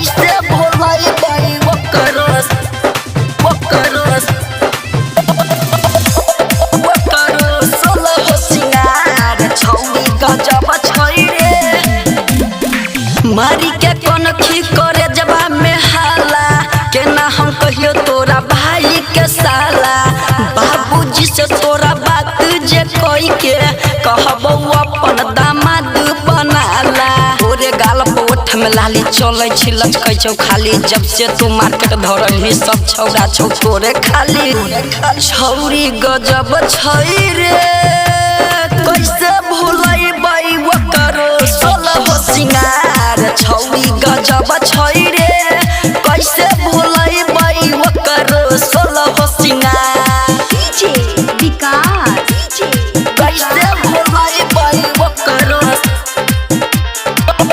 कैसे भुलाई बाई वकरस सोलह सिंगार छौरी गजब छै रे। मारी के कनखी करे जबा में हाला के ना हम कहियो तोरा भाई के साला। बाबूजी से तोरा बात जे कई के कहबो अपन दामाद बनाला। तोरे गाल पोठ में लाली चलै छी लचकै छौ खाली। जब से तू मार्केट धरली सब छौरा छौ तोरे खाली। छौरी गजब छै रे कैसे भुलाई बाई वकरो सोलह सिंगार छौरी गजब छै रे। कैसे भुलाई बाई वकरो सोलह सिंगार डीजे विकास कैसे भुलाई बाई वकरो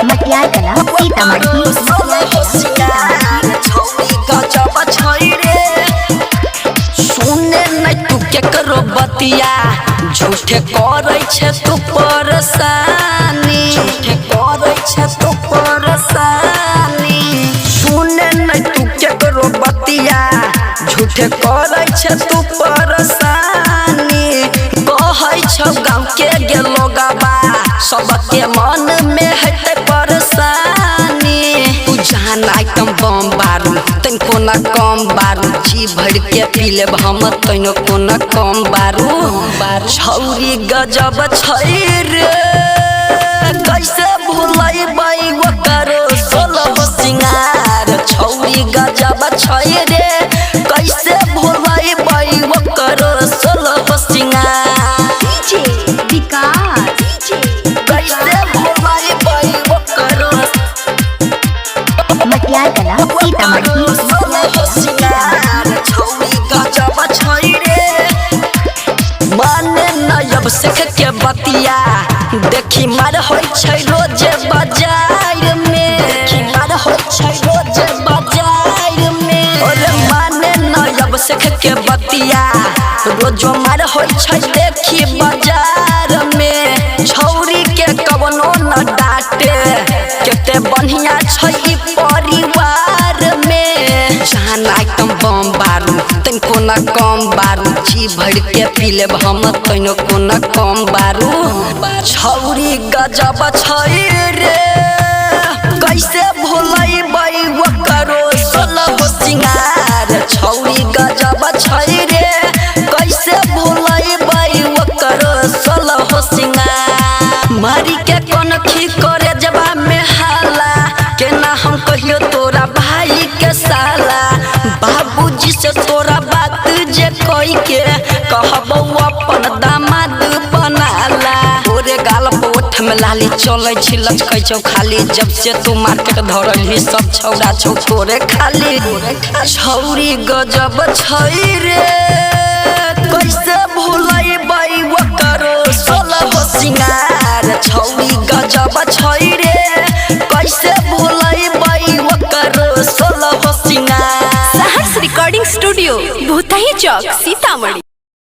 मटियार कला सीतामढ़ी सोलह सिंगार छौरी गजब छै रे। सुने नै तू केकरो बतिया झूठे करै छै तू परेशानी। झूठे करै छै तू परेशानी। सुने नै तू केकरो बतिया झूठे करै छै तू परेशानी। कहै छौ गाँव के गेलो गबा सबके मन में हेतै परेशानी। तू जान आइटम बम बारू तनिको न कम बारू। जी भर के पी लेब हम तनिको न कम बारू। छौरी गजब छै रे कैसे भुलाई बाई वकरो सोलह सिंगार छौरी गजब छै रे। कैसे भुलाई बाई वकरो सोलह सिंगार डीजे विकास कैसे भुलाई बाई वकरो मटियार कला सीतामढ़ी सोलह सिंगार छौरी गजब छै रे। माने नयब सेख के बतिया देखी मार होइ छै रोजे बाजार में। देखी मार होइ छै रोजे बाजार में। अरे माने नयब सेख के बतिया रोजो मार होइ छै देखी बाजार में। छौरी के कवनो न डांटे केते बढ़िया छै ई परिवार में। जान आइटम बम बारू तनिको न कम बारू। जी भर के पी लेब हम तनिको न कम बारू। छौरी गजब छै रे कैसे भुलाई बाई वकरो सोलह सिंगार छौरी गजब छै रे। कैसे भुलाई बाई वकरो सोलह सिंगार। मारी के कनखी करे जबा में हाला के ना हम कहियो तोरा भाई के साला। बाबूजी से तोरा बात जे कई के कहबो अपन दामाद बनाला। तोरे गाल पोठ में लाली चलै छी लचकै छौ खाली। जब से तू मार्केट धरली सब छौरा छौ तोरे खाली। छौरी गजब छै रे कैसे भुलाई बाई वकरो सोलह सिंगार छौरी गजब छै रे। कैसे भुलाई बाई वकरो सोलह सिंगार। सहर्ष रिकॉर्डिंग स्टूडियो भूतही चौक सीतामढ़ी।